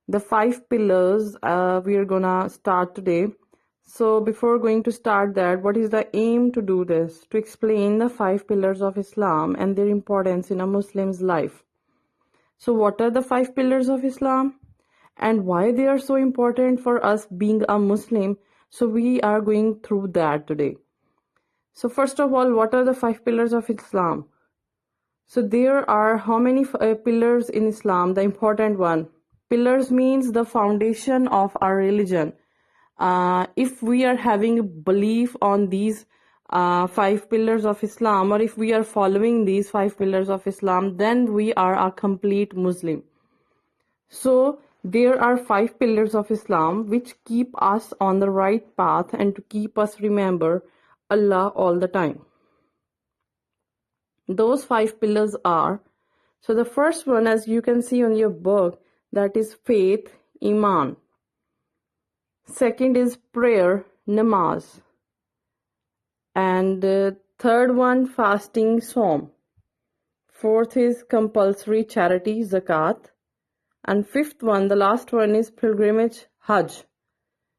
the 5 pillars we are gonna start today. So before going to start that, what is the aim to do this? To explain the 5 pillars of Islam and their importance in a Muslim's life. So what are the 5 pillars of Islam and why they are so important for us being a Muslim? So we are going through that today. So first of all, what are the 5 pillars of Islam? So there are how many pillars in Islam? The important one. Pillars means the foundation of our religion. If we are having belief on these 5 pillars of Islam, or if we are following these 5 pillars of Islam, then we are a complete Muslim. So there are 5 pillars of Islam which keep us on the right path and to keep us remember Allah all the time. Those 5 pillars are, so the first one, as you can see on your book, that is faith, Iman. Second is prayer, namaz. And third one, fasting, Saum. Fourth is compulsory charity, zakat. And fifth one, the last one, is pilgrimage, Hajj.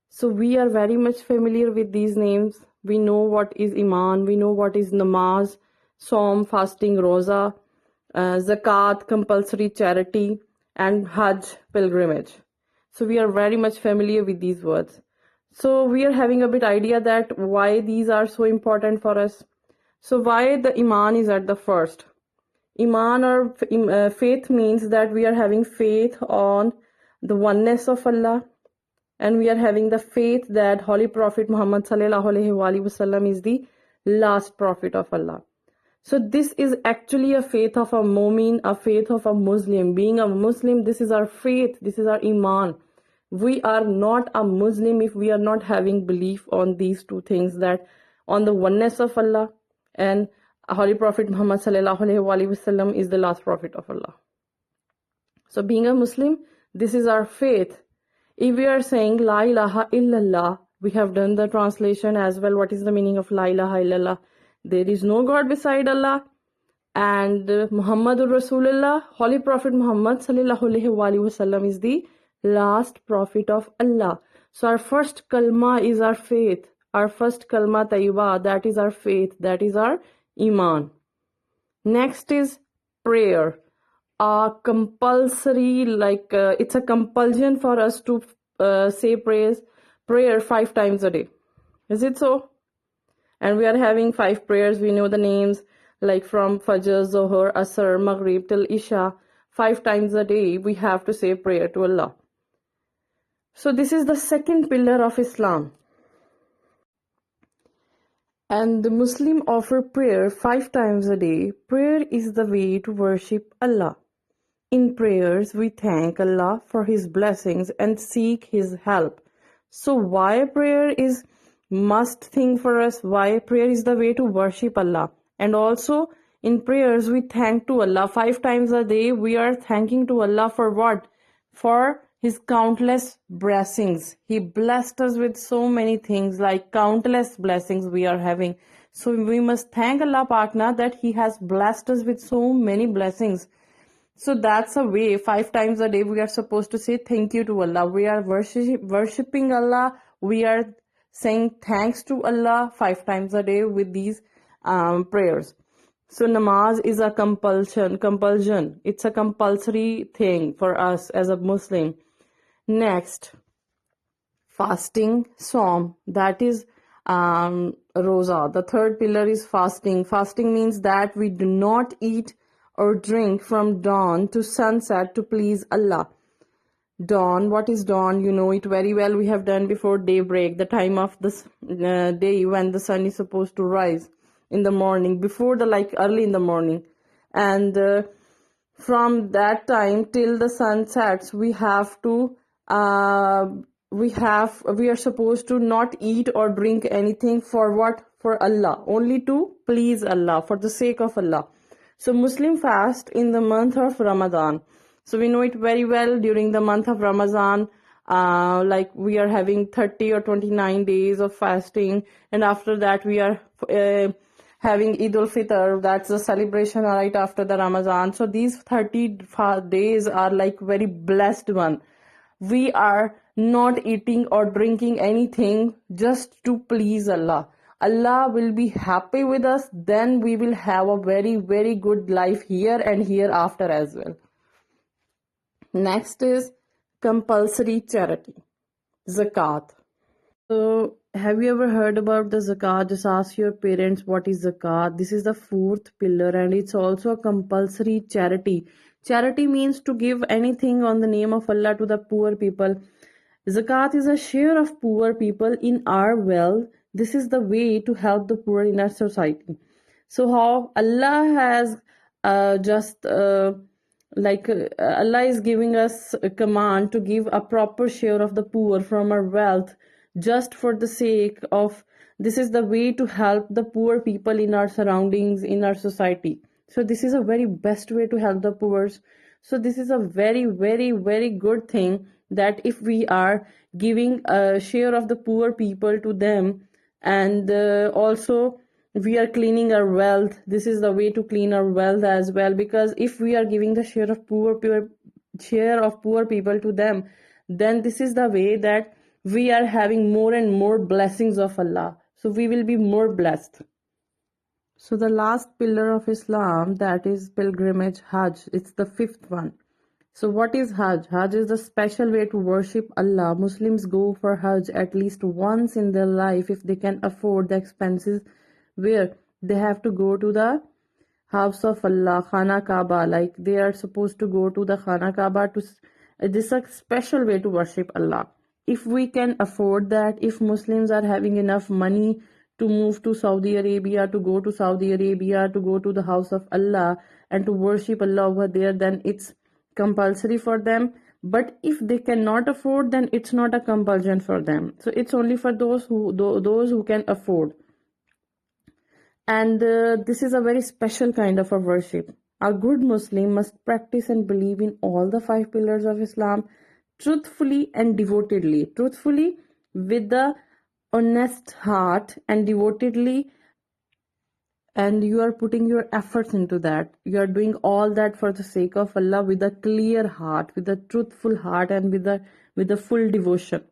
So we are very much familiar with these names. We know what is Iman, we know what is namaz, Saum, fasting, roza, zakat, compulsory charity, and Hajj, pilgrimage. So we are very much familiar with these words. So we are having a bit idea that why these are so important for us. So why the Iman is at the first. Iman or faith means that we are having faith on the oneness of Allah, and we are having the faith that Holy Prophet Muhammad sallallahu alaihi wasallam is the last prophet of Allah. So this is actually a faith of a mu'min, a faith of a Muslim. Being a Muslim, this is our faith, this is our Iman. We are not a Muslim if we are not having belief on these two things, that on the oneness of Allah and Holy Prophet Muhammad sallallahu alaihi wasallam is the last prophet of Allah. So being a Muslim, this is our faith. If we are saying La ilaha illallah, we have done the translation as well. What is the meaning of La ilaha illallah? There is no God beside Allah, and Muhammadur Rasulullah, Holy Prophet Muhammad sallallahu alaihi wasallam is the last prophet of Allah. So our first kalma is our faith. Our first kalma tayyiba, that is our faith, that is our Iman. Next is prayer. Compulsory, it's a compulsion for us to say prayer 5 times a day. Is it so? And we are having 5 prayers. We know the names, like from Fajr, Zohar, Asr, Maghrib till Isha. 5 times a day we have to say prayer to Allah. So this is the second pillar of Islam. And the Muslim offer prayer 5 times a day. Prayer is the way to worship Allah. In prayers, we thank Allah for His blessings and seek His help. So why prayer is must thing for us? Why prayer is the way to worship Allah? And also in prayers, we thank to Allah 5 times a day. We are thanking to Allah for what? For His countless blessings. He blessed us with so many things, like countless blessings we are having. So we must thank Allah Pakna that He has blessed us with so many blessings. So that's a way 5 times a day we are supposed to say thank you to Allah. We are worshipping Allah. We are saying thanks to Allah 5 times a day with these prayers. So namaz is a compulsion. It's a compulsory thing for us as a Muslim. Next, fasting, Saum, that is roza. The third pillar is fasting. Fasting means that we do not eat or drink from dawn to sunset to please Allah. Dawn, what is dawn? You know it very well. We have done before daybreak, the time of this day when the sun is supposed to rise in the morning, before early in the morning. And from that time till the sun sets, we have to we are supposed to not eat or drink anything. For what? For Allah, only to please Allah, for the sake of Allah. So Muslim fast in the month of Ramadan. So we know it very well. During the month of Ramadan, we are having 30 or 29 days of fasting, and after that we are having Eid al-Fitr. That's the celebration right after the Ramadan. So these 30 days are like very blessed one. we are not eating or drinking anything just to please Allah. Allah will be happy with us, then we will have a very, very good life here and hereafter as well. Next is compulsory charity, zakat. So, have you ever heard about the zakat? Just ask your parents what is zakat. This is the fourth pillar, and it's also a compulsory charity. Charity means to give anything on the name of Allah to the poor people. Zakat is a share of poor people in our wealth. This is the way to help the poor in our society. So, how Allah has just Allah is giving us a command to give a proper share of the poor from our wealth, just for the sake of this is the way to help the poor people in our surroundings, in our society. So this is a very best way to help the poor. So this is a very, very, very good thing, that if we are giving a share of the poor people to them, and also we are cleaning our wealth. This is the way to clean our wealth as well, because if we are giving the share of poor people to them, then this is the way that we are having more and more blessings of Allah. So we will be more blessed. So the last pillar of Islam, that is pilgrimage, Hajj. It's the fifth one. So what is Hajj? Hajj is the special way to worship Allah. Muslims go for Hajj at least once in their life if they can afford the expenses, where they have to go to the house of Allah, Khana Kaaba. Like they are supposed to go to the Khana Kaaba to. This is a special way to worship Allah. If we can afford that, if Muslims are having enough money to move to Saudi Arabia, to go to Saudi Arabia, to go to the house of Allah and to worship Allah over there, then it's compulsory for them. But if they cannot afford, then it's not a compulsion for them. So it's only for those who can afford. And this is a very special kind of a worship. A good Muslim must practice and believe in all the 5 pillars of Islam truthfully and devotedly. Truthfully, with the honest heart, and devotedly, and you are putting your efforts into that. You are doing all that for the sake of Allah, with a clear heart, with a truthful heart, and with a full devotion.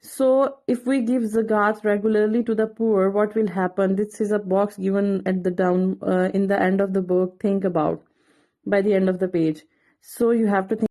So if we give zakat regularly to the poor, what will happen? This is a box given at the down in the end of the book. Think about by the end of the page. So you have to think